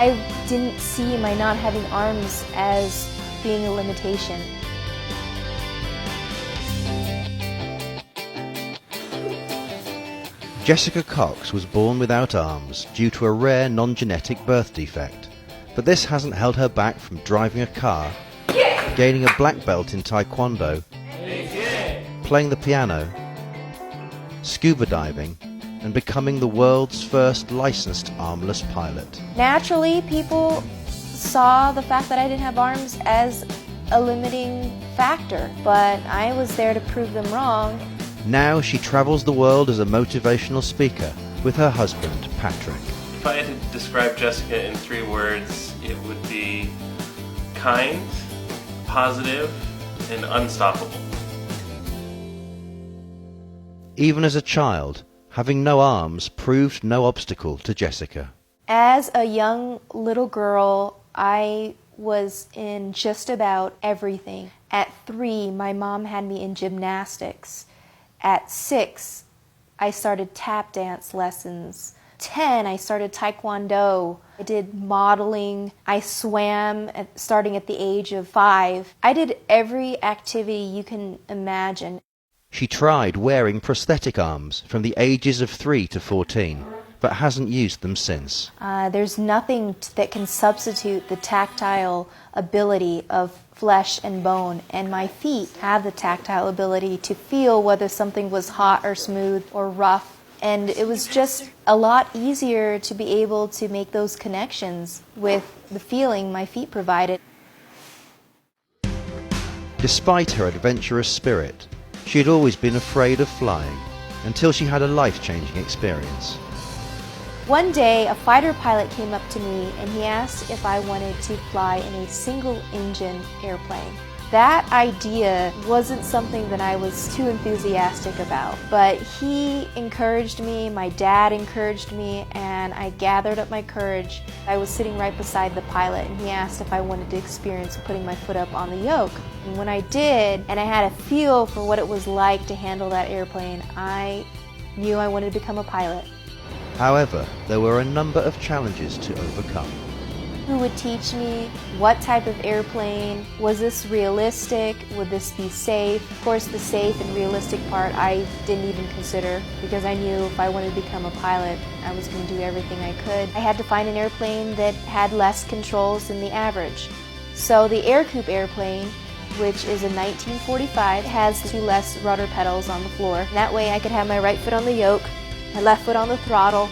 I didn't see my not having arms as being a limitation. Jessica Cox was born without arms due to a rare non-genetic birth defect, but this hasn't held her back from driving a car, gaining a black belt in Taekwondo, playing the piano, scuba diving, and becoming the world's first licensed armless pilot. Naturally, people saw the fact that I didn't have arms as a limiting factor, but I was there to prove them wrong. Now she travels the world as a motivational speaker with her husband, Patrick. If I had to describe Jessica in 3 words, it would be kind, positive, and unstoppable. Even as a child, having no arms proved no obstacle to Jessica. As a young little girl, I was in just about everything. At 3, my mom had me in gymnastics. At 6, I started tap dance lessons. 10, I started Taekwondo. I did modeling. I swam starting at the age of 5. I did every activity you can imagine. She tried wearing prosthetic arms from the ages of 3 to 14, but hasn't used them since. There's nothing that can substitute the tactile ability of flesh and bone, and my feet have the tactile ability to feel whether something was hot or smooth or rough, and it was just a lot easier to be able to make those connections with the feeling my feet provided. Despite her adventurous spirit, she had always been afraid of flying until she had a life-changing experience. One day, a fighter pilot came up to me and he asked if I wanted to fly in a single-engine airplane. That idea wasn't something that I was too enthusiastic about, but he encouraged me, my dad encouraged me, and I gathered up my courage. I was sitting right beside the pilot and he asked if I wanted to experience putting my foot up on the yoke. And when I did, and I had a feel for what it was like to handle that airplane, I knew I wanted to become a pilot. However, there were a number of challenges to overcome. Who would teach me what type of airplane? Was this realistic? Would this be safe? Of course, the safe and realistic part I didn't even consider because I knew if I wanted to become a pilot, I was going to do everything I could. I had to find an airplane that had less controls than the average. So the Ercoupe airplane, which is a 1945, has 2 less rudder pedals on the floor. That way I could have my right foot on the yoke, my left foot on the throttle,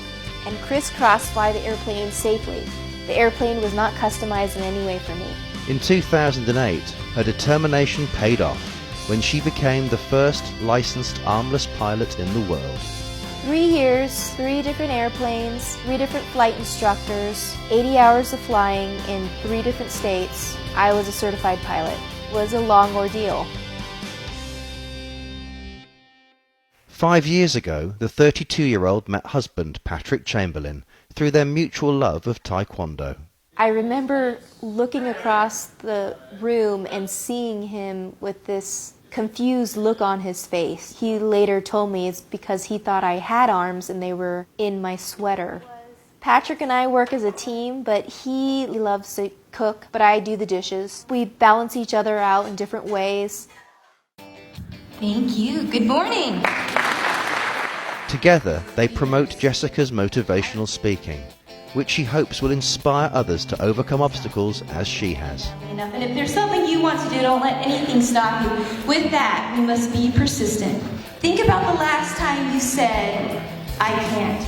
and crisscross fly the airplane safely. The airplane was not customized in any way for me. In 2008, her determination paid off when she became the first licensed armless pilot in the world. 3 years, 3 different airplanes, 3 different flight instructors, 80 hours of flying in 3 different states. I was a certified pilot. It was a long ordeal. 5 years ago, the 32-year-old met husband Patrick Chamberlain through their mutual love of Taekwondo. I remember looking across the room and seeing him with this confused look on his face. He later told me it's because he thought I had arms and they were in my sweater. Patrick and I work as a team, but he loves to cook, but I do the dishes. We balance each other out in different ways. Thank you. Good morning. Together, they promote Jessica's motivational speaking, which she hopes will inspire others to overcome obstacles as she has. And if there's something you want to do, don't let anything stop you. With that, we must be persistent. Think about the last time you said, I can't.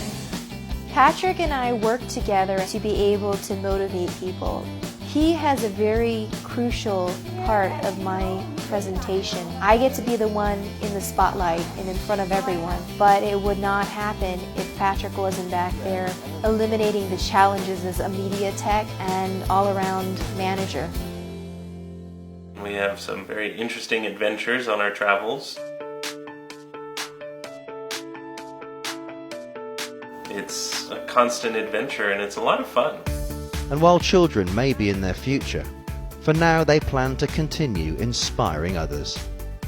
Patrick and I work together to be able to motivate people. He has a very crucial part of my presentation. I get to be the one in the spotlight and in front of everyone, but it would not happen if Patrick wasn't back there eliminating the challenges as a media tech and all-around manager. We have some very interesting adventures on our travels. It's a constant adventure and it's a lot of fun. And while children may be in their future, for now they plan to continue inspiring others.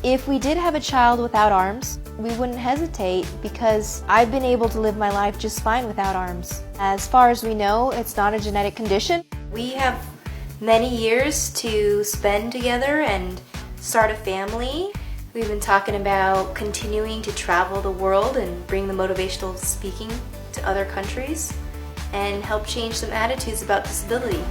If we did have a child without arms, we wouldn't hesitate because I've been able to live my life just fine without arms. As far as we know, it's not a genetic condition. We have many years to spend together and start a family. We've been talking about continuing to travel the world and bring the motivational speaking to other countries and help change some attitudes about disability.